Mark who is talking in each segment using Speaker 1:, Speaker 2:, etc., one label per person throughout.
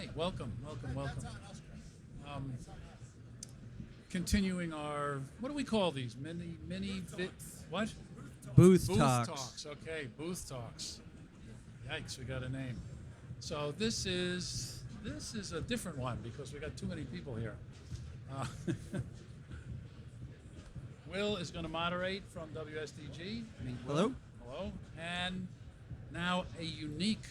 Speaker 1: Okay, welcome. Um, Continuing our, what do we call these? What?
Speaker 2: Booth
Speaker 1: Booth
Speaker 2: talks.
Speaker 1: talks. Okay, booth talks. Yikes, we got a name. So this is a different one because we got too many people here. Uh, Will is going to moderate from WSDG. Meet Will.
Speaker 2: Hello.
Speaker 1: Hello. And now a unique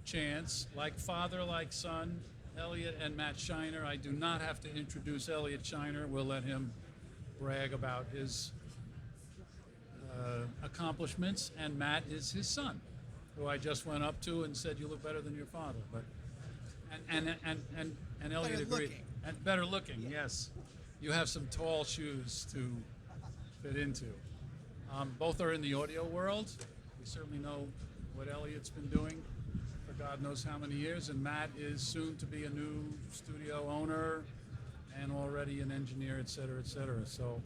Speaker 1: chance, like father, like son, Elliot and Matt Scheiner. I do not have to introduce Elliot Scheiner. We'll let him brag about his accomplishments. And Matt is his son, who I just went up to and said, "You look better than your father." But and Elliot agreed. And better looking, yes. You have some tall shoes to fit into. Both are in the audio world. We certainly know what Elliot's been doing for God knows how many years, and Matt is soon to be a new studio owner and already an engineer, et cetera, et cetera. So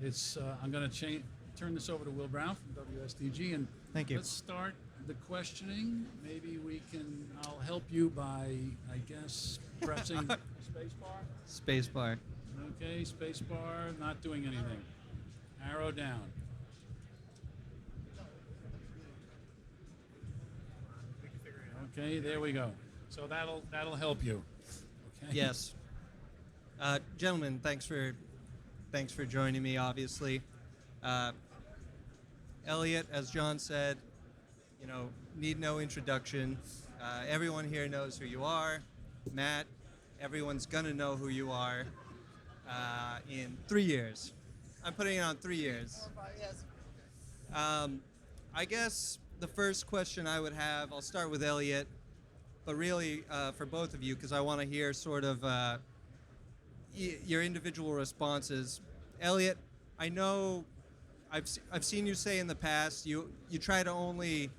Speaker 1: it's I'm going to turn this over to Will Brown from WSDG, and
Speaker 2: Thank you.
Speaker 1: let's start the questioning. Maybe I'll help you by, I guess, pressing spacebar.
Speaker 2: Spacebar.
Speaker 1: Okay, spacebar, not doing anything. Arrow down. Okay, there we go. So that'll help you. Okay.
Speaker 2: Yes. Gentlemen, thanks for joining me. Obviously, Elliot, as John said, need no introduction. Everyone here knows who you are. Matt, everyone's gonna know who you are in 3 years. I'm putting it on 3 years. I guess the first question I would have, I'll start with Elliot, but really for both of you, because I want to hear sort of your individual responses. Elliot, I know I've seen you say in the past you try to only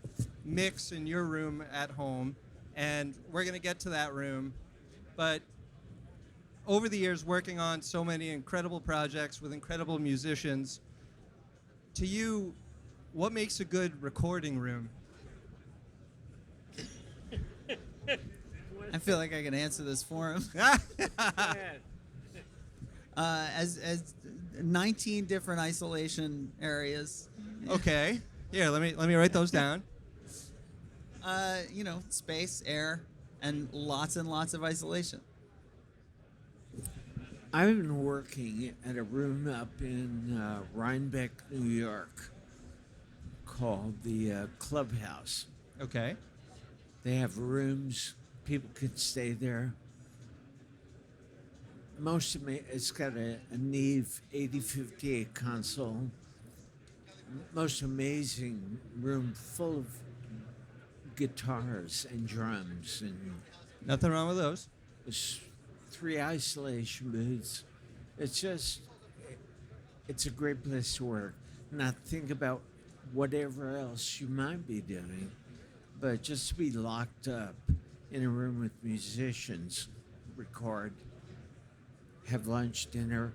Speaker 2: mix in your room at home, and we're going to get to that room, but over the years working on so many incredible projects with incredible musicians, to you, what makes a good recording room?
Speaker 3: I feel like I can answer this for him. As 19 different isolation areas.
Speaker 2: Okay. Here, let me write those down.
Speaker 3: Space, air, and lots of isolation.
Speaker 4: I've been working at a room up in Rhinebeck, New York, called the Clubhouse.
Speaker 2: Okay.
Speaker 4: They have rooms, people could stay there. It's got a Neve 8058 console. Most amazing room full of guitars and drums, and
Speaker 2: Nothing wrong with those.
Speaker 4: there's 3 isolation booths. It's a great place to work. Not think about whatever else you might be doing, but just to be locked up in a room with musicians, record, have lunch, dinner,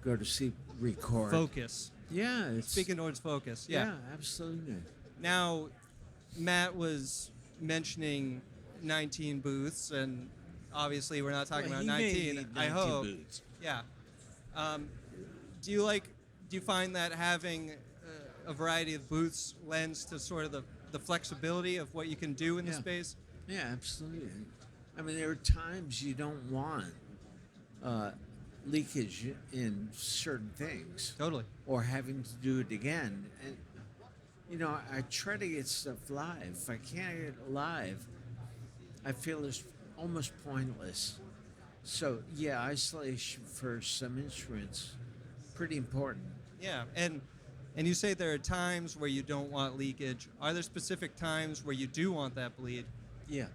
Speaker 4: go to sleep, record.
Speaker 2: Focus.
Speaker 4: Yeah, it's
Speaker 2: Speaking towards focus. Yeah.
Speaker 4: absolutely.
Speaker 2: Now, Matt was mentioning 19 booths, and obviously we're not talking about 19. I hope.
Speaker 4: Booths.
Speaker 2: Yeah. Do you find that having a variety of booths lends to sort of the flexibility of what you can do in the space?
Speaker 4: Yeah, absolutely. I mean, there are times you don't want leakage in certain things.
Speaker 2: Totally.
Speaker 4: Or having to do it again. And, I try to get stuff live. If I can't get it live, I feel it's almost pointless. So, yeah, isolation for some instruments, pretty important.
Speaker 2: Yeah, and you say there are times where you don't want leakage. Are there specific times where you do want that bleed?
Speaker 4: Yeah.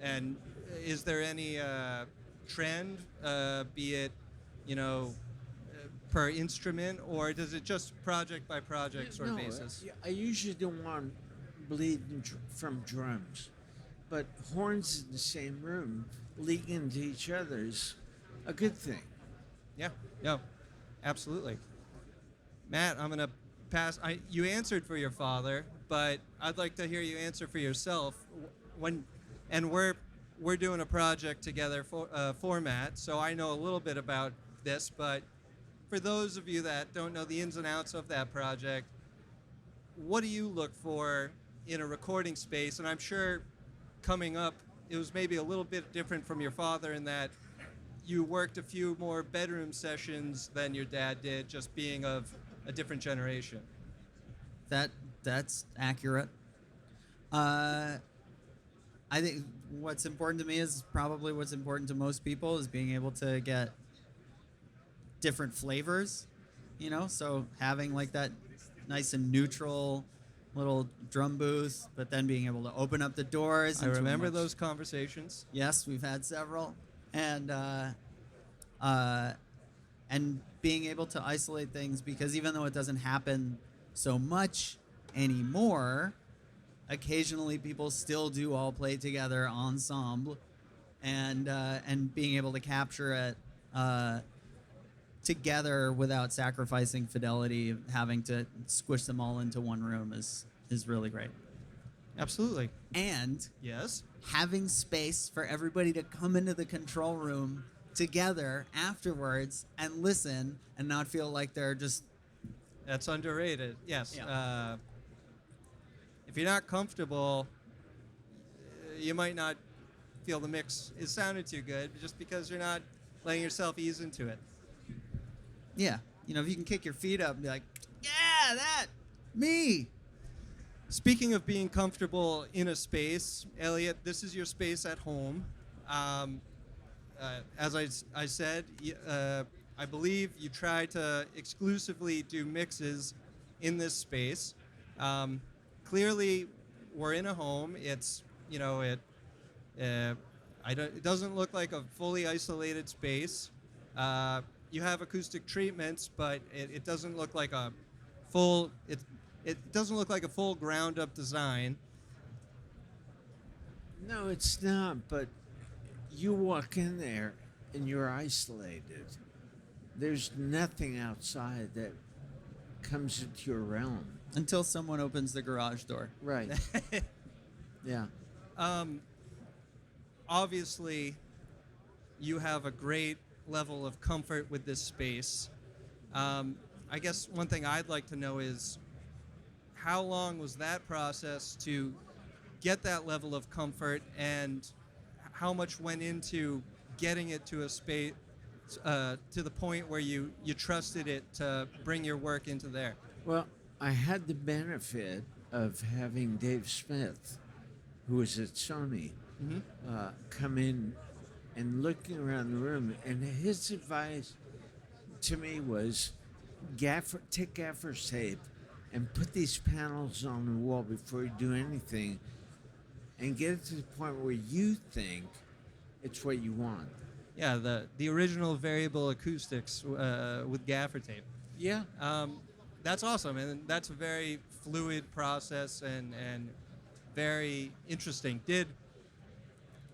Speaker 2: And is there any trend, be it, per instrument, or does it just project by project sort of basis?
Speaker 4: I usually don't want bleeding from drums, but horns in the same room leaking into each other's a good thing.
Speaker 2: Yeah, absolutely. Matt, I'm gonna pass. You answered for your father, but I'd like to hear you answer for yourself. and we're doing a project together for Matt, so I know a little bit about this. But for those of you that don't know the ins and outs of that project, what do you look for in a recording space? And I'm sure coming up, it was maybe a little bit different from your father in that you worked a few more bedroom sessions than your dad did, just being of a different generation.
Speaker 3: That's accurate. I think what's important to me is probably what's important to most people is being able to get different flavors, so having like that nice and neutral little drum booth, but then being able to open up the doors.
Speaker 2: I remember those conversations.
Speaker 3: Yes, we've had several, and being able to isolate things, because even though it doesn't happen so much anymore, occasionally people still do all play together ensemble, and being able to capture it together without sacrificing fidelity, having to squish them all into one room is really great.
Speaker 2: Absolutely.
Speaker 3: And
Speaker 2: Yes.
Speaker 3: having space for everybody to come into the control room together afterwards and listen and not feel like they're just
Speaker 2: That's underrated. Yes.
Speaker 3: Yeah.
Speaker 2: If you're not comfortable, you might not feel the mix is sounded too good just because you're not letting yourself ease into it.
Speaker 3: if you can kick your feet up and be like, yeah, that me.
Speaker 2: Speaking of being comfortable in a space, Elliot, this is your space at home. As I said, I believe you try to exclusively do mixes in this space. Clearly, we're in a home. It's it doesn't look like a fully isolated space. You have acoustic treatments, but it doesn't look like a full it doesn't look like a full ground up design.
Speaker 4: No, it's not, but you walk in there and you're isolated. There's nothing outside that comes into your realm.
Speaker 3: Until someone opens the garage door.
Speaker 4: Right. Yeah.
Speaker 2: Obviously, you have a great level of comfort with this space. I guess one thing I'd like to know is how long was that process to get that level of comfort, and how much went into getting it to a space to the point where you trusted it to bring your work into there?
Speaker 4: Well, I had the benefit of having Dave Smith, who was at Sony, come in and looking around the room, and his advice to me was take gaffer's tape and put these panels on the wall before you do anything, and get it to the point where you think it's what you want.
Speaker 2: Yeah, the original variable acoustics with gaffer tape.
Speaker 4: Yeah.
Speaker 2: That's awesome, and that's a very fluid process and very interesting.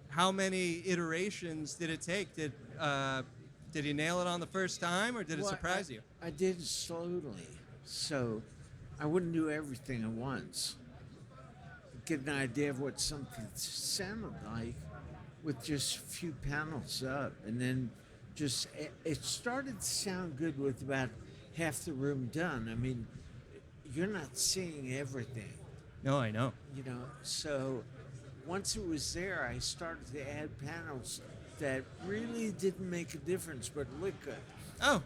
Speaker 2: How many iterations did it take? Did you nail it on the first time, or did it surprise you?
Speaker 4: I did it slowly, so I wouldn't do everything at once. Get an idea of what something sounded like with just a few panels up, and then it started to sound good with about half the room done. I mean, you're not seeing everything,
Speaker 2: No, I know.
Speaker 4: so once it was there, I started to add panels that really didn't make a difference but looked good.
Speaker 2: Oh,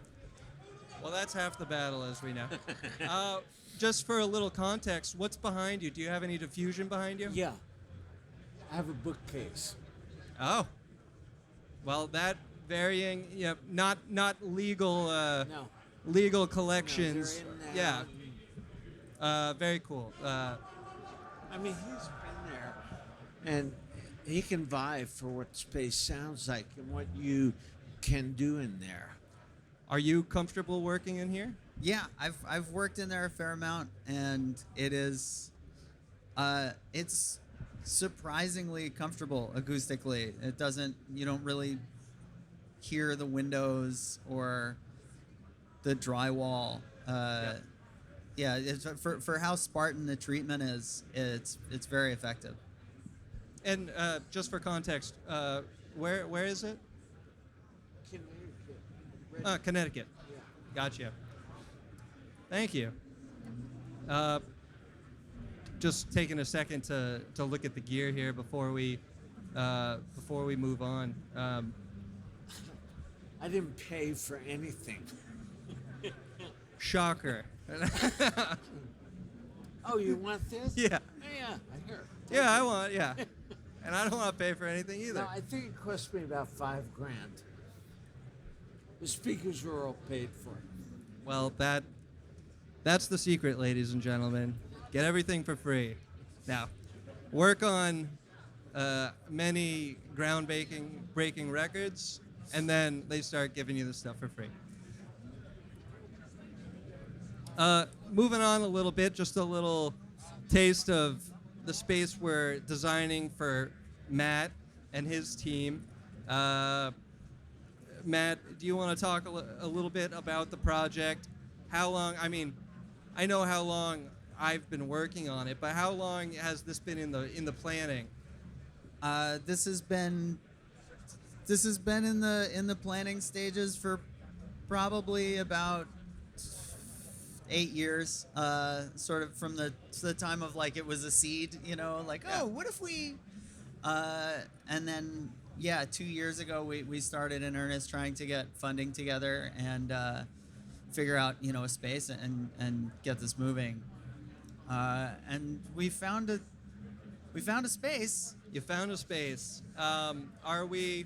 Speaker 2: well, that's half the battle, as we know. Just for a little context, what's behind you? Do you have any diffusion behind you?
Speaker 4: Yeah, I have a bookcase.
Speaker 2: Oh, well, that varying, not legal.
Speaker 4: No.
Speaker 2: Legal collections.
Speaker 4: No, they're in there.
Speaker 2: Yeah. Very cool.
Speaker 4: I mean, he's been there, and he can vibe for what space sounds like and what you can do in there.
Speaker 2: Are you comfortable working in here?
Speaker 3: Yeah, I've worked in there a fair amount, and it's surprisingly comfortable acoustically. You don't really hear the windows or the drywall. Yeah, it's, for how Spartan the treatment is, it's very effective.
Speaker 2: And just for context, where is it? Connecticut. Gotcha. Thank you. Just taking a second to look at the gear here before we move on.
Speaker 4: I didn't pay for anything.
Speaker 2: Shocker.
Speaker 4: Oh, you want this?
Speaker 2: Yeah.
Speaker 4: Yeah, here.
Speaker 2: Yeah, I want. Yeah. And I don't want to pay for anything either.
Speaker 4: No, I think it cost me about $5,000. The speakers were all paid for.
Speaker 2: Well, that's the secret, ladies and gentlemen. Get everything for free. Now, work on many breaking records, and then they start giving you the stuff for free. Moving on a little bit, just a little taste of the space we're designing for Matt and his team. Matt, do you want to talk a little bit about the project? How long? I mean, I know how long I've been working on it, but how long has this been in the planning?
Speaker 3: This has been in the planning stages for probably about 8 years, sort of from the time of like it was a seed, like,
Speaker 2: Yeah.
Speaker 3: oh, what if we, and then 2 years ago we started in earnest trying to get funding together and figure out a space and get this moving, and we found a space.
Speaker 2: You found a space. Are we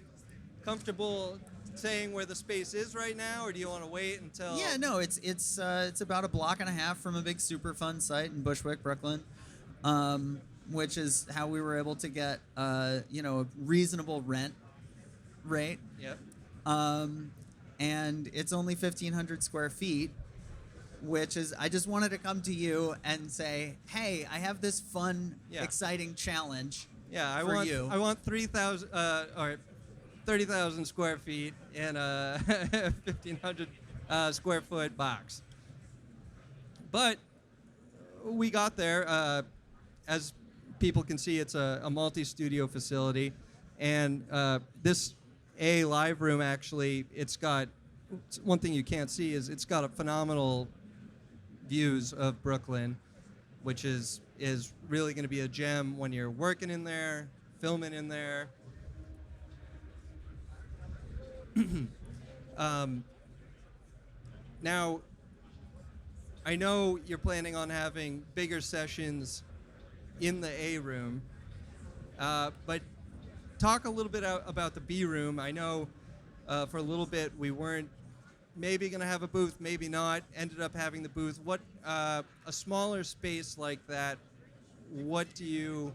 Speaker 2: comfortable saying where the space is right now, or do you want to wait until?
Speaker 3: Yeah, no, it's about a block and a half from a big super fun site in Bushwick, Brooklyn, which is how we were able to get a reasonable rent rate.
Speaker 2: Yep.
Speaker 3: And it's only 1,500 square feet, which is I just wanted to come to you and say, hey, I have this fun, exciting challenge.
Speaker 2: Yeah, I
Speaker 3: you.
Speaker 2: want 3,000 or 30,000 square feet in a 1,500 square foot box. But we got there. As people can see, it's a multi-studio facility, and this live room actually, it's got one thing you can't see is it's got a phenomenal views of Brooklyn, which is really going to be a gem when you're working in there, filming in there. Now, I know you're planning on having bigger sessions in the A room, but talk a little bit about the B room. I know for a little bit we weren't maybe going to have a booth, maybe not. Ended up having the booth. What a smaller space like that, what do you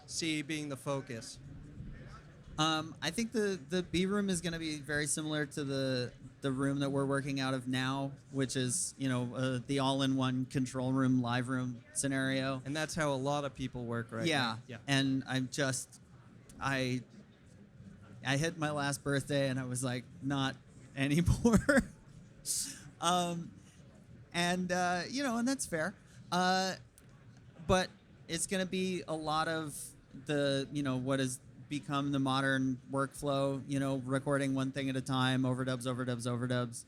Speaker 2: see being the focus?
Speaker 3: I think the B room is going to be very similar to the room that we're working out of now, which is the all-in-one control room, live room scenario.
Speaker 2: And that's how a lot of people work right
Speaker 3: yeah.
Speaker 2: now. Yeah.
Speaker 3: And I hit my last birthday and I was like, not anymore. And that's fair. But it's going to be a lot of the, what has become the modern workflow, recording one thing at a time, overdubs,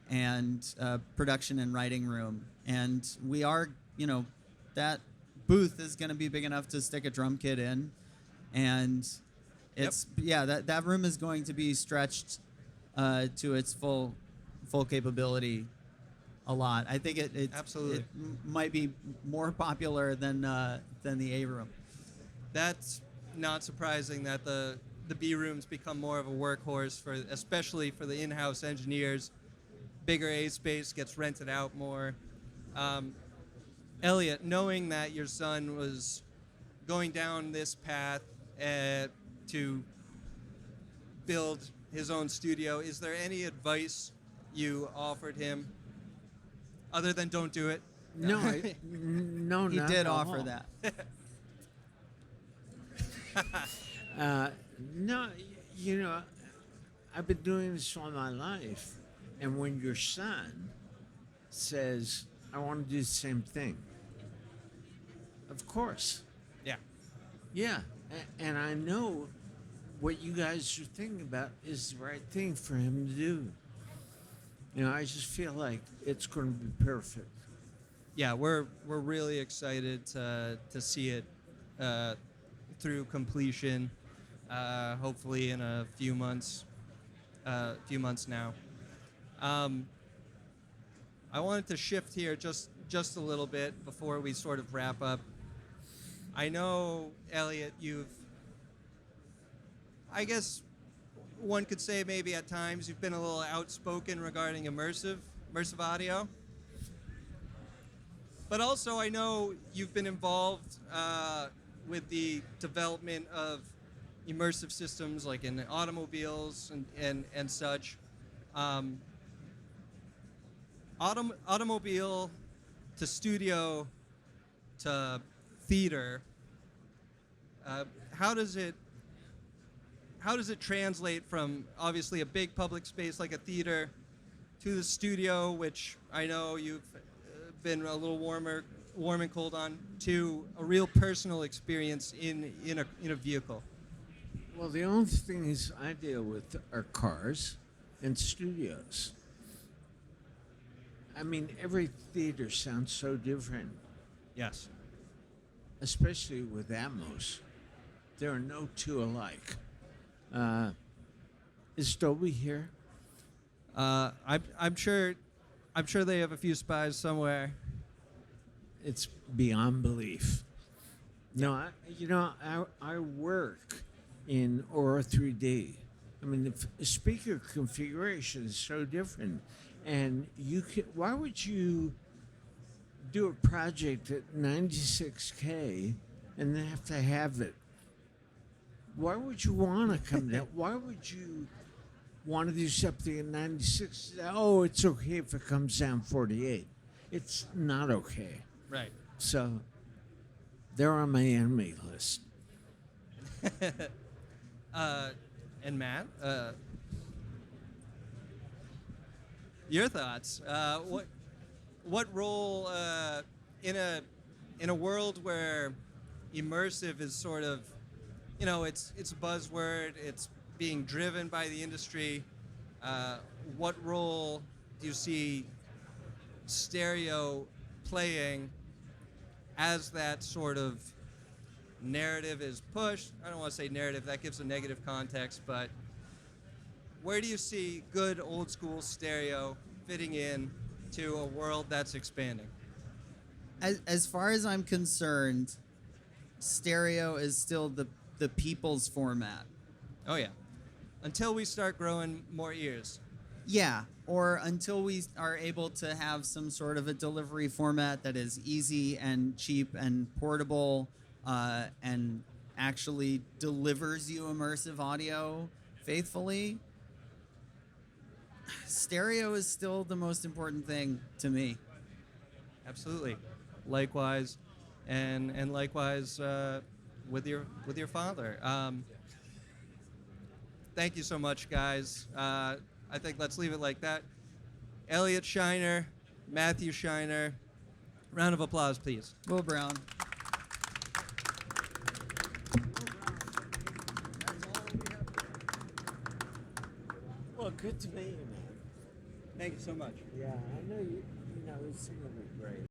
Speaker 3: and production and writing room. And we are, that booth is going to be big enough to stick a drum kit in. And it's, that room is going to be stretched to its full capability a lot. I think it
Speaker 2: Absolutely.
Speaker 3: It might be more popular than the A room.
Speaker 2: That's not surprising that the B rooms become more of a workhorse especially for the in-house engineers. Bigger A space gets rented out more. Elliot, knowing that your son was going down this path to build his own studio, is there any advice you offered him other than don't do it?
Speaker 4: No, no,
Speaker 3: He
Speaker 4: not
Speaker 3: did
Speaker 4: at
Speaker 3: offer
Speaker 4: all.
Speaker 3: that.
Speaker 4: No, I've been doing this all my life. And when your son says, I want to do the same thing, of course.
Speaker 2: Yeah.
Speaker 4: Yeah, and I know what you guys are thinking about is the right thing for him to do. You know, I just feel like it's going to be perfect.
Speaker 2: Yeah, we're really excited to see it through completion. Hopefully in a few months. Now. Um, I wanted to shift here just a little bit before we sort of wrap up. I know, Elliot, I guess one could say maybe at times you've been a little outspoken regarding immersive audio. But also, I know you've been involved with the development of immersive systems like in automobiles and such. Um, automobile to studio to theater. How does it translate from obviously a big public space like a theater to the studio, which I know you've been a little warm and cold on, to a real personal experience in a vehicle?
Speaker 4: Well, the only things I deal with are cars and studios. I mean, every theater sounds so different,
Speaker 2: Yes.
Speaker 4: especially with Atmos. There are no two alike. Is Dolby here?
Speaker 2: I'm sure they have a few spies somewhere.
Speaker 4: It's beyond belief. No, I work in Aura 3D. I mean, the speaker configuration is so different, and why would you do a project at 96K and then have to have it? Why would you want to come down? Why would you want to do something at 96? Oh, it's okay if it comes down 48. It's not okay.
Speaker 2: Right.
Speaker 4: So they're on my enemy list.
Speaker 2: And Matt, your thoughts? What role in a world where immersive is sort of, it's a buzzword, it's being driven by the industry. What role do you see stereo playing as that sort of narrative is pushed? I don't want to say narrative, that gives a negative context, but where do you see good old school stereo fitting in to a world that's expanding?
Speaker 3: As far as I'm concerned, stereo is still the people's format.
Speaker 2: Oh yeah. Until we start growing more ears.
Speaker 3: Yeah, or until we are able to have some sort of a delivery format that is easy and cheap and portable, and actually delivers you immersive audio faithfully. Stereo is still the most important thing to me.
Speaker 2: Absolutely. Likewise, and likewise with your father. Thank you so much, guys. I think let's leave it like that. Elliot Scheiner, Matthew Scheiner. Round of applause, please.
Speaker 3: Will Brown.
Speaker 4: Well, good to meet you, man.
Speaker 2: Thank you so much.
Speaker 4: Yeah, I know you know, it's going to be great.